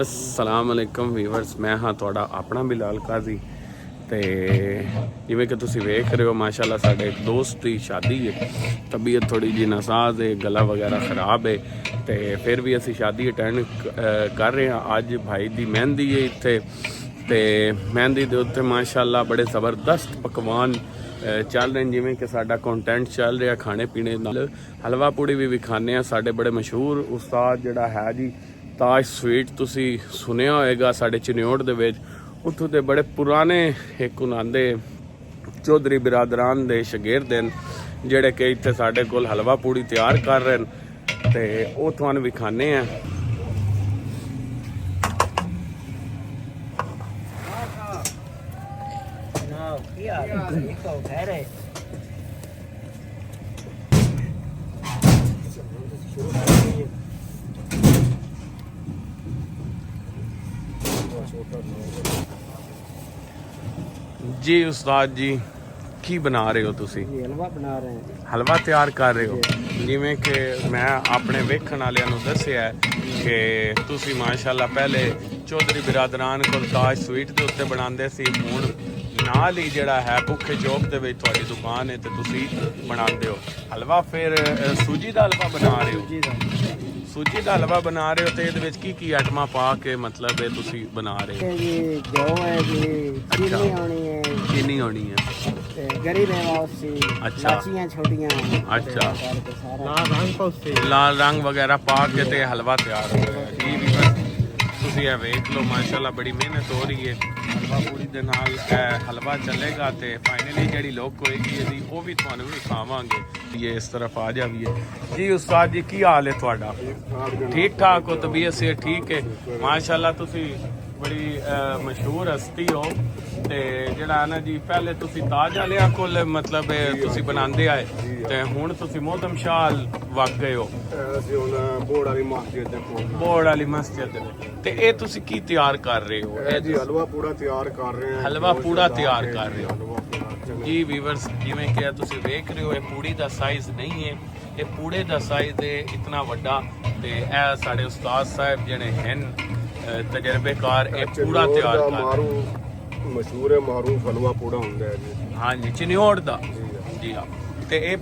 अस्सलाम वालेकुम ਵੀਵਰਸ, मैं हाँ ਤੁਹਾਡਾ ਆਪਣਾ ਬਿਲਾਲ ਕਾਜ਼ੀ। ਤੇ ਜਿਵੇਂ ਕਿ ਤੁਸੀਂ ਵੇਖ ਰਹੇ ਹੋ ਮਾਸ਼ਾਅੱਲਾ ਸਾਡੇ ਇੱਕ ਦੋਸਤ ਦੀ ਸ਼ਾਦੀ ਹੈ। ਤਬੀਅਤ ਥੋੜੀ ਜੀ ਨਾਸਾਜ਼ ਹੈ, ਗਲਾ ਵਗੈਰਾ ਖਰਾਬ ਹੈ, ਤੇ ਫਿਰ ਵੀ ਅਸੀਂ ਸ਼ਾਦੀ ਅਟੈਂਡ ਕਰ ਰਹੇ ਹਾਂ। ਅੱਜ ਭਾਈ ਦੀ ਮਹਿੰਦੀ ਹੈ ਇੱਥੇ, ਤੇ ਮਹਿੰਦੀ ਦੇ ਉੱਤੇ ਮਾਸ਼ਾਅੱਲਾ ਬੜੇ ਜ਼ਬਰਦਸਤ ਪਕਵਾਨ ਚੱਲ ਰਹੇ, ਜਿਵੇਂ ਕਿ ਸਾਡਾ ਕੰਟੈਂਟ ਚੱਲ ਰਿਹਾ ਖਾਣੇ ਪੀਣੇ ਨਾਲ। ਹਲਵਾ ਪੂੜੀ ਵੀ ਵਿਖਾਉਂਦੇ ਹਾਂ। ਸਾਡੇ ਬੜੇ ਮਸ਼ਹੂਰ ਉਸਤਾਦ ਜਿਹੜਾ ਹੈ ਜੀ ਤਾਜ ਸਵੀਟ, ਤੁਸੀਂ ਸੁਣਿਆ ਹੋਏਗਾ ਸਾਡੇ ਚਨਿਓੜ ਦੇ ਵਿੱਚ, ਉੱਥੋਂ ਦੇ ਬੜੇ ਪੁਰਾਣੇ ਇੱਕ ਉਹਨਾਂ ਦੇ ਚੌਧਰੀ ਬਿਰਾਦਰਾਨ ਦੇ ਸ਼ਾਗਿਰਦ ਹਨ ਜਿਹੜੇ ਕਿ ਇੱਥੇ ਸਾਡੇ ਕੋਲ ਹਲਵਾ ਪੂੜੀ ਤਿਆਰ ਕਰ ਰਹੇ ਹਨ, ਤੇ ਉਹ ਤੁਹਾਨੂੰ ਵਿਖਾਣੇ ਆ। जी उस्ताद जी की बना रहे हो तुसी? हलवा बना रहे हैं। हलवा तैयार कर रहे हो। जिवें कि मैं अपने वेखण वालियां नूं दस्सिया कि तुसी माशाअल्लाह पहले चौधरी बिरादरान कोल ताज स्वीट दे उत्ते बनांदे सी, हुण नाल ही जिहड़ा है भुखे चौक दे विच तुहाडी दुकान है ते तुसी बनांदे हो हलवा। फिर सूजी दा हलवा बना रहे हो? सूजी का हलवा बना रहे हो, तो ये की आइटमां पा के मतलब है तुसी बना रहे हो? जी जौ है जी, चीनी होनी है, चीनी होनी है, गरी मेवा, अच्छा छोटियां, अच्छा लाल लाल रंग वगैरह पा के ते हलवा तैयार हो गया जी। भी बस तुसी ये वेख लो माशाल्लाह बड़ी मेहनत हो रही है। हलवा पूड़ी दे नाल हलवा चलेगा, तो फाइनली जी लुक होएगी इसकी वो भी तुहानू विखावांगे। ये इस तरफ आ जाइए जी। उस्ताद जी की हाल है तुहाडा? ठीक ठाक हो? तबीयत से ठीक है माशाल्लाह। तुसी बड़ी मशहूर हस्ती हो, ते जिहड़ा है ना जी पहले तुसी ताज वालियां कोल मतलब तुसी बनांदे आए, ते हुण तुसी मोहतम शाल वग गए हो बोर्ड वाली मस्जिद दे कोल। बोर्ड वाली मस्जिद ते ये तुसी की तैयार कर रहे हो? जी हलवा पूड़ा तैयार कर रहे हैं। हलवा पूड़ा तैयार कर रहे हो जी। ਵੀਵਰਸ ਜਿਵੇਂ ਕਿ ਤੁਸੀਂ ਵੇਖ ਰਹੇ ਹੋ, ਇਹ ਪੂੜੀ ਦਾ ਸਾਈਜ਼ ਨਹੀਂ ਹੈ, ਇਹ ਪੂੜੇ ਦਾ ਸਾਈਜ਼ ਹੈ ਇਤਨਾ ਵੱਡਾ। ਤੇ ਇਹ ਸਾਡੇ ਉਸਤਾਦ ਸਾਹਿਬ ਜਿਹੜੇ ਹਨ ਤਜਰਬੇਕਾਰ, ਇਹ ਪੂੜਾ ਤਿਆਰ ਕਰ ਰਹੇ। ਮਸ਼ਹੂਰ ਹੈ ਮਾਰੂਫ ਹਲਵਾ ਪੂੜਾ ਹੁੰਦਾ ਹੈ ਜੀ। ਹਾਂਜੀ ਚਨਿਓੜ ਦਾ ਜੀ ਹਾਂ। ਤੇ ਇਹ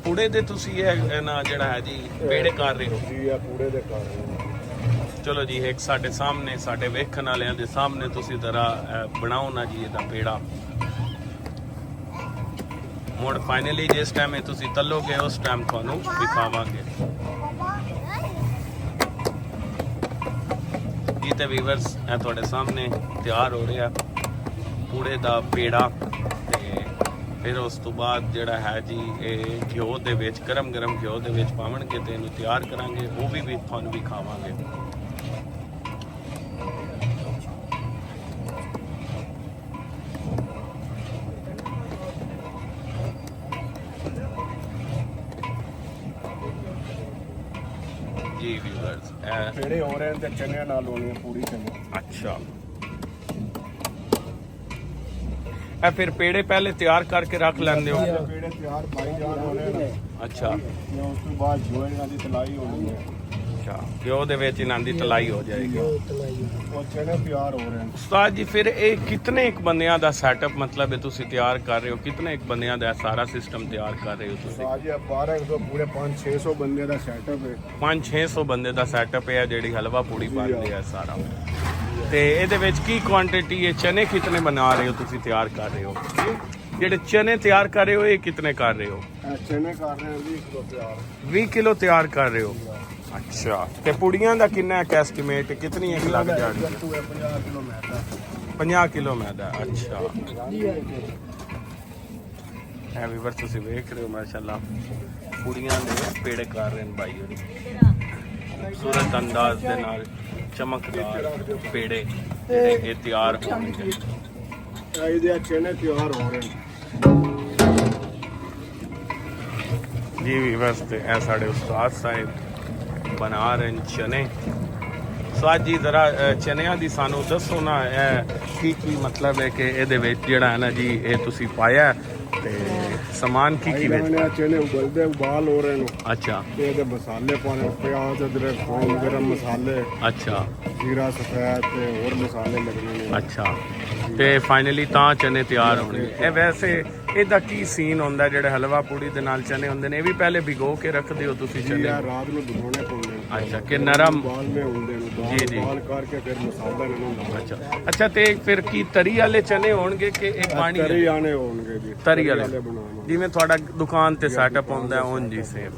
ਪੂੜੇ ਦੇ ਤੁਸੀਂ ਇਹ ਨਾ ਜਿਹੜਾ ਹੈ ਜੀ ਪੇੜੇ ਕਰ ਰਹੇ ਹੋ ਜੀ? ਇਹ ਪੂੜੇ ਦੇ ਕਰ ਰਹੇ ਹੋ। ਚਲੋ ਜੀ ਇੱਕ ਸਾਡੇ ਸਾਹਮਣੇ, ਸਾਡੇ ਵੇਖਣ ਵਾਲਿਆਂ ਦੇ ਸਾਹਮਣੇ ਤੁਸੀਂ ਜ਼ਰਾ ਬਣਾਓ ਨਾ ਜੀ ਇਹਦਾ ਪੇੜਾ। ਮੁੜ ਫਾਈਨਲੀ ਜਿਸ ਟਾਈਮ ਇਹ ਤੁਸੀਂ ਤਲੋਗੇ ਉਸ ਟਾਈਮ ਤੁਹਾਨੂੰ ਵਿਖਾਵਾਂਗੇ ਜੀ। ਤੇ ਵੀਵਰਸ ਇਹ ਤੁਹਾਡੇ ਸਾਹਮਣੇ ਤਿਆਰ ਹੋ ਰਿਹਾ ਪੂੜੇ ਦਾ ਪੇੜਾ, ਤੇ ਫਿਰ ਉਸ ਤੋਂ ਬਾਅਦ ਜਿਹੜਾ ਹੈ ਜੀ ਇਹ ਘਿਓ ਦੇ ਵਿੱਚ, ਗਰਮ ਘਿਓ ਦੇ ਵਿੱਚ ਪਾਵਣਗੇ ਤੇ ਇਹਨੂੰ ਤਿਆਰ ਕਰਾਂਗੇ, ਉਹ ਵੀ ਤੁਹਾਨੂੰ ਵਿਖਾਵਾਂਗੇ ਜੀ। ਵੀਵਰਸ ਪੇੜੇ ਹੋ ਰਹੇ ਤੇ ਚਨਿਆਂ ਨਾਲ ਹੋਣੀ ਹੈ ਪੂਰੀ ਚਨੇ। ਅੱਛਾ, ਇਹ ਫਿਰ ਪੇੜੇ ਪਹਿਲੇ ਤਿਆਰ ਕਰਕੇ ਰੱਖ ਲੈਂਦੇ ਹੋ? ਪੇੜੇ ਤਿਆਰ ਭਾਈ ਜਾਨ ਹੋਣੇ ਨੇ। ਅੱਛਾ, ਉਸ ਤੋਂ ਬਾਅਦ ਜੋਇਆਂ ਦੀ ਤਲਾਈ ਹੋਣੀ ਹੈ। ਅੱਛਾ, ਘਿਓ ਦੇ ਵਿੱਚ ਇਹਨਾਂ ਦੀ ਤਲਾਈ ਹੋ ਜਾਏਗੀ। ਉਹ ਚਨੇ ਤਿਆਰ ਹੋ ਰਹੇ ਨੇ। ਉਸਤਾਦ ਜੀ ਫਿਰ ਇਹ ਕਿਤਨੇ ਇੱਕ ਬੰਦਿਆਂ ਦਾ ਸੈਟਅਪ ਮਤਲਬ ਹੈ ਤੁਸੀਂ ਤਿਆਰ ਕਰ ਰਹੇ ਹੋ? ਕਿਤਨੇ ਇੱਕ ਬੰਦਿਆਂ ਦਾ ਸਾਰਾ ਸਿਸਟਮ ਤਿਆਰ ਕਰ ਰਹੇ ਹੋ ਤੁਸੀਂ? ਅੱਜ 1200 ਪੂਰੇ 500-600 ਬੰਦੇ ਦਾ ਸੈਟਅਪ ਹੈ। 500-600 ਬੰਦੇ ਦਾ ਸੈਟਅਪ ਹੈ ਜਿਹੜੀ ਹਲਵਾ ਪੂੜੀ ਬਣਦੀ ਹੈ ਸਾਰਾ। ਤੇ ਇਹਦੇ ਵਿੱਚ ਕੀ ਕੁਆਂਟੀਟੀ ਹੈ? ਚਨੇ ਕਿਤਨੇ ਬਣਾ ਰਹੇ ਹੋ ਤੁਸੀਂ, ਤਿਆਰ ਕਰ ਰਹੇ ਹੋ? ਜਿਹੜੇ ਚਨੇ ਤਿਆਰ ਕਰ ਰਹੇ ਹੋ ਇਹ ਕਿਤਨੇ ਕਰ ਰਹੇ ਹੋ? ਚਨੇ ਕਰ ਰਹੇ ਹਾਂ 20 ਕਿਲੋ ਤਿਆਰ। 20 ਕਿਲੋ ਤਿਆਰ ਕਰ ਰਹੇ ਹੋ? ਅੱਛਾ, ਤੇ ਪੁੜੀਆਂ ਦਾ ਕਿੰਨਾ ਹੈ ਐਸਟੀਮੇਟ, ਕਿਤਨੀ ਇੱਕ ਲੱਗ ਜਾਣੀ? 50 ਕਿਲੋ ਮੈਦਾ। 50 ਕਿਲੋ ਮੈਦਾ। ਅੱਛਾ, ਇਹ ਵੀਵਰ ਤੁਸੀਂ ਵੇਖ ਰਹੇ ਹੋ ਮਾਸ਼ਾਅੱਲਾ ਪੁੜੀਆਂ ਦੇ ਪੇੜੇ ਕਰ ਰਹੇ ਨੇ ਭਾਈ ਹੋਰੀ, ਖੂਬਸੂਰਤ ਅੰਦਾਜ਼ ਦੇ ਨਾਲ ਚਮਕਦਾਰ ਪੇੜੇ ਜਿਹੜੇ ਇਹ ਤਿਆਰ ਹੋਣਗੇ। ਇਹਦੇ ਚਨੇ ਤਿਆਰ ਹੋ ਰਹੇ ਨੇ ਜੀ ਵੀਵਰਸ। ਤੇ ਇਹ ਸਾਡੇ ਉਸਤਾਦ ਸਾਹਿਬ ਬਣਾ ਰਹੇ ਨੇ ਚਨੇ। ਸਵਾਦ ਜੀ ਜ਼ਰਾ ਚਨਿਆਂ ਦੀ ਸਾਨੂੰ ਦੱਸੋ ਨਾ, ਇਹ ਕੀ ਮਤਲਬ ਹੈ ਕਿ ਇਹਦੇ ਵਿੱਚ ਜਿਹੜਾ ਹੈ ਨਾ ਜੀ ਇਹ ਤੁਸੀਂ ਪਾਇਆ ਤੇ ਸਮਾਨ ਕੀ ਕੀ ਵਿੱਚ दाने चने उबलते उबाल हो रहे हैं ਅੱਛਾ ते मसाले पाने प्याज अदरक थोम गरम मसाले ਅੱਛਾ जीरा सफेद ते और मसाले लगने ने ਅੱਛਾ ਤੇ ਫਾਈਨਲੀ ਤਾਂ ਚਨੇ ਤਿਆਰ ਹੋਣਗੇ। ਇਹ ਵੈਸੇ ਇਹਦਾ ਕੀ ਸੀਨ ਹੁੰਦਾ ਜਿਹੜੇ ਹਲਵਾ ਪੂੜੀ ਦੇ ਨਾਲ ਚਨੇ ਹੁੰਦੇ ਨੇ, ਇਹ ਵੀ ਪਹਿਲੇ ਭਿਗੋ ਕੇ ਰੱਖਦੇ ਹੋ ਤੁਸੀਂ जी ਚਨੇ? यार रात में भिगोने पड़ते हैं ਅੱਛਾ ਕਿ ਨਰਮ उबाल में होंगे जी, जी। उबाल करके फिर मसाला लेना ਅੱਛਾ ਅੱਛਾ ਤੇ ਫਿਰ ਕੀ ਤਰੀ ਵਾਲੇ ਚਨੇ ਹੋਣਗੇ ਕਿ ਇਹ ਪਾਣੀ तरी आने होंगे जी ਤਰੀ ਵਾਲੇ बनाना ਜਿਵੇਂ ਤੁਹਾਡਾ ਦੁਕਾਨ ਤੇ ਸੈਟਅਪ ਹੁੰਦਾ ਉਂਝ ਹੀ ਸੇਮ।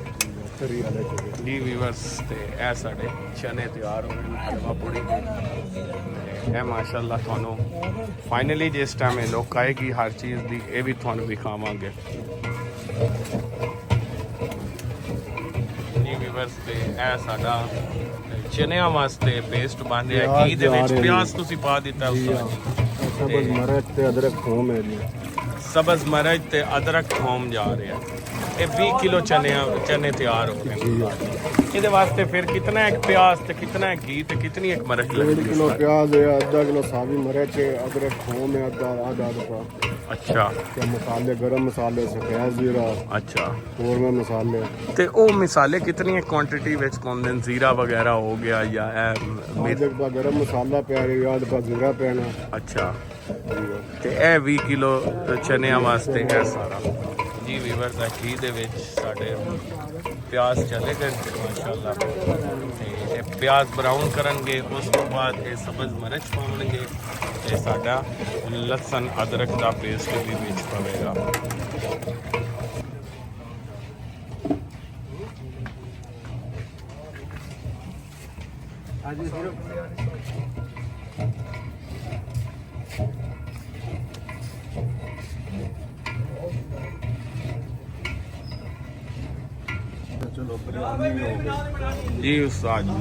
तरी वाले चने ਜੀ ਵੀਵਰਸ ਤੇ ਇਹ ਸਾਡੇ ਚਨੇ ਤਿਆਰ ਹੋ ਗਏ ਨੇ ਹਲਵਾ ਪੂੜੀ ਦੇ। ਇਹ ਮਾਸ਼ਾਅੱਲਾ ਤੁਹਾਨੂੰ ਫਾਈਨਲੀ ਜਿਸ ਟਾਈਮ ਇਹ ਲੋਕ ਆਏਗੀ ਹਰ ਚੀਜ਼ ਦੀ ਇਹ ਵੀ ਤੁਹਾਨੂੰ ਵਿਖਾਵਾਂਗੇ। ਜੀ ਵੀਵਰਸ ਤੇ ਇਹ ਸਾਡਾ ਚਨਿਆਂ ਵਾਸਤੇ ਪੇਸਟ ਬਣ ਰਿਹਾ। ਘੀ ਦੇ ਵਿੱਚ ਪਿਆਜ਼ ਤੁਸੀਂ ਪਾ ਦਿੱਤਾ ਉਸ ਤੋਂ सब्ज मिर्च ते अदरक थोम है जी ਸਬਜ਼ ਮਿਰਚ ਤੇ ਅਦਰਕ ਥੋਮ ਜਾ ਰਿਹਾ। ਇਹ 20 ਕਿਲੋ ਚਨੇ ਤਿਆਰ ਹੋ ਗਏ ਨੇ। ਇਹਦੇ ਵਾਸਤੇ ਫਿਰ ਕਿੰਨਾ ਇੱਕ ਪਿਆਜ਼ ਤੇ कितना है घी ਤੇ कितनी एक मिर्च 1.5 लगेगी? किलो प्याज है आधा किलो सावी मिर्च है अदरक थोम है आधा रुपया अच्छा ਤੇ ਮਸਾਲੇ ਗਰਮ ਮਸਾਲੇ ਸਫੈਦ ਜ਼ੀਰਾ अच्छा ਹੋਰ ਮੈਂ ਮਸਾਲੇ ਤੇ ਉਹ ਮਿਸਾਲੇ ਕਿਤਨੀ ਕੁਆਂਟੀਟੀ ਵਿੱਚ ਪਾਉਂਦੇ ਨੇ? ਜ਼ੀਰਾ ਵਗੈਰਾ ਹੋ ਗਿਆ ਜਾਂ ਇਹ ਆਧੇ ਪਾ ਗਰਮ ਮਸਾਲਾ ਪਿਆ ਰਿਹਾ ਆਧਾ ਪਾ ਜ਼ੀਰਾ ਪੈਣਾ ਅੱਛਾ ਤੇ ਇਹ 20 ਕਿਲੋ ਚਨਿਆਂ ਵਾਸਤੇ ਇਹ ਸਾਰਾ। ਜੀ ਵੀਵਰਸ ਦਾ ਘੀ ਦੇ ਵਿੱਚ ਸਾਡੇ ਪਿਆਜ਼ ਚਲੇ ਗਏ ਮਾਸ਼ਾਅੱਲਾ ਤੇ ਇਹ ਪਿਆਜ਼ ਬਰਾਊਨ ਕਰਨਗੇ। ਉਸ ਤੋਂ ਬਾਅਦ ਇਹ ਸਬਜ਼ ਮਿਰਚ ਪਾਉਣਗੇ ਤੇ ਸਾਡਾ ਲਸਣ ਅਦਰਕ ਦਾ ਪੇਸਟ ਵੀ ਵਿੱਚ ਪਵੇਗਾ। ਚਲੋ ਬਿਰਿਆਨੀ ਹੋ ਗਈ ਜੀ ਉਸਤਾਦ ਇਹ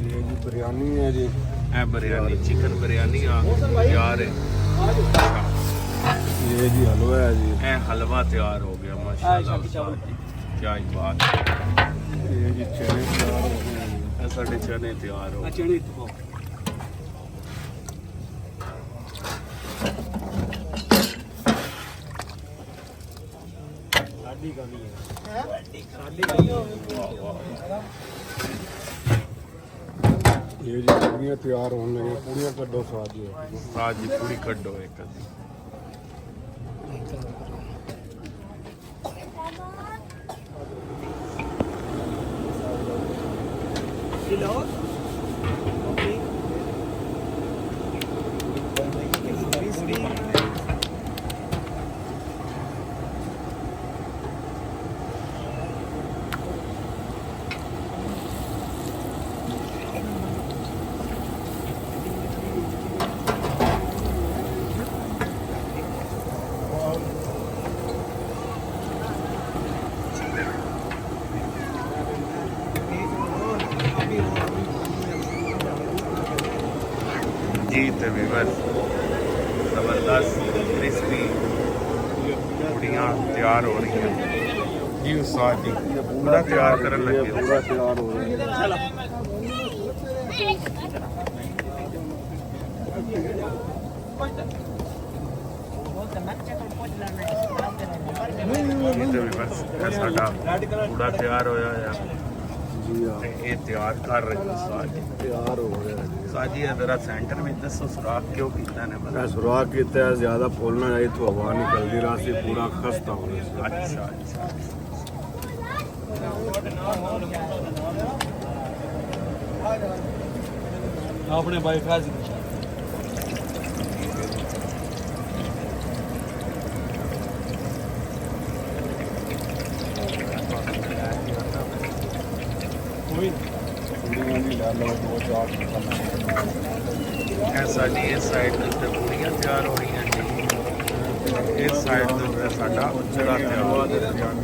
ਜੀ ਬਿਰਿਆਨੀ ਹੈ ਜੀ ਇਹ ਬਿਰਿਆਨੀ ਚਿਕਨ ਬਿਰਿਆਨੀ ਆ ਤਿਆਰ ਹੈ। ਇਹ ਜੀ ਹਲਵਾ ਹੈ ਜੀ ਇਹ ਹਲਵਾ ਤਿਆਰ ਹੋ ਗਿਆ ਮਾਸ਼ਾਅੱਲਾ ਉਸਤਾਦ ਜੀ ਕੀ ਹੀ ਬਾਤ ਹੈ। ਇਹ ਜੀ ਚਨੇ ਤਿਆਰ ਹੋ ਗਏ ਹੈ ਜੀ ਇਹ ਸਾਡੇ ਚਨੇ ਤਿਆਰ ਹੋ ਗਏ। ਇਹ ਜੀ ਪੂਰੀਆਂ ਤਿਆਰ ਹੋਣ ਲੱਗੇ ਪੂਰੀਆਂ ਕੱਢੋ ਸਾਜ ਜੀ ਸਾਜ ਜੀ ਪੂਰੀ ਕੱਢੋ ਇੱਕ ਅੱਧੀ। जी तो व्यूअर्स ज़बरदस्त क्रिस्पी पूड़ियाँ तैयार हो रही हैं जी उस्ताद जी पूरा तैयार करने लगे पूरा तैयार हो रहा है जी तो व्यूअर्स साडा पूरा तैयार होया है जी हाँ ते ये तैयार कर रहे हैं उस्ताद जी। तैयार हो रहा है उस्ताद जी जरा सेंटर में दसो सुराख क्यों कीता ने मैं सुराख किया है ज्यादा फूलना चाहिए तो हवा निकलती रहा से पूरा खस्ता होने से अच्छा अच्छा अपने भाई खास पूड़ियाँ भी ला लो दो चार ऐसा जी इस साइड के उत्ते पूड़ियाँ तैयार हो रही हैं जी इस साइड के उत्ते साडा चढ़ा तैयार हो रहा है।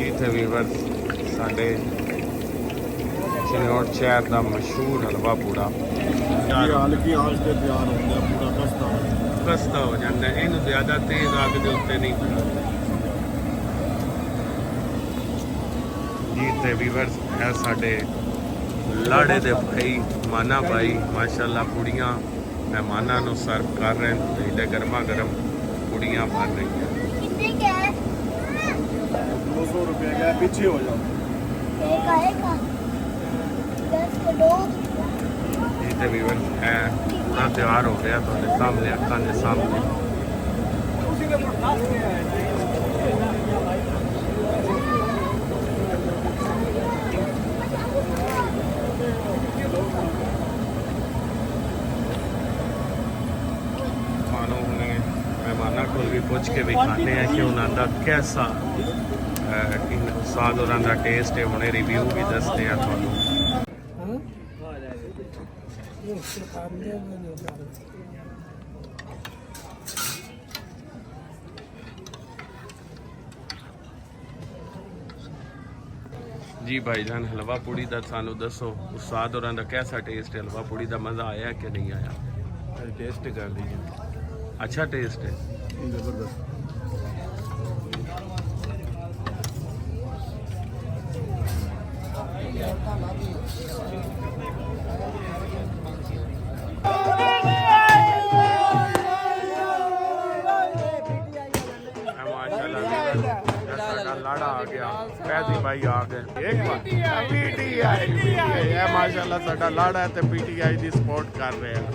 इतने व्यूअर्स साडे चिनौट शहर का मशहूर हलवा पूड़ा हल्की आंच पे तैयार हो गया पूरा खस्ता हो गया कस्ता हो जाता है इन्हें ज़्यादा तेज आग के उत्ते नहीं ਜੀ ਤੇ ਵੀਵਰਸ ਇਹ ਸਾਡੇ ਲਾੜੇ ਦੇ ਭਾਈ ਮਾਨਾ ਭਾਈ ਮਾਸ਼ਾਅੱਲਾ ਕੁੜੀਆਂ ਮਹਿਮਾਨਾਂ ਨੂੰ ਸਰਵ ਕਰ ਰਹੇ ਨੇ ਤੇ ਇਹਦੇ ਗਰਮਾ ਗਰਮ ਕੁੜੀਆਂ ਬਣ ਰਹੀਆਂ। कितने क्या है? 200 रुपये का है, पीछे हो जाओ। एक आएगा 10 के 2। ਇਹ ਤੇ ਵੀਵਰਸ ਇਹ ਪੂਰਾ ਤਿਆਰ ਹੋ ਰਿਹਾ ਤੁਹਾਡੇ ਸਾਹਮਣੇ ਅੱਖਾਂ ਦੇ ਸਾਹਮਣੇ। ਤੁਹਾਨੂੰ ਹੁਣੇ ਮਹਿਮਾਨਾਂ ਕੋਲ ਵੀ ਪੁੱਛ ਕੇ ਵਿਖਾਣੇ ਆ ਕਿ ਉਹਨਾਂ ਦਾ ਕੈਸਾ ਸਾਦ ਉਹਨਾਂ ਦਾ ਟੇਸਟ ਹੈ। ਹੁਣੇ ਰਿਵਿਊ ਵੀ ਦੱਸਦੇ ਆ ਤੁਹਾਨੂੰ। ਜੀ ਭਾਈਜਾਨ ਹਲਵਾ ਪੂੜੀ ਦਾ ਸਾਨੂੰ ਦੱਸੋ ਉਸਤਾਦ ਹੋਰਾਂ ਦਾ कैसा टेस्ट है? हलवा पूड़ी ਦਾ ਮਜ਼ਾ ਆਇਆ ਕਿ ਨਹੀਂ ਆਇਆ? टेस्ट कर लीजिए, अच्छा टेस्ट है। जबरदस्त। माशाल्लाह लाड़ा आ गया, पैदी भाई आ गए। एक बार पीटीआई माशाल्लाह साडा लाड़ा है ते पीटीआई दी सपोर्ट कर रहे हैं।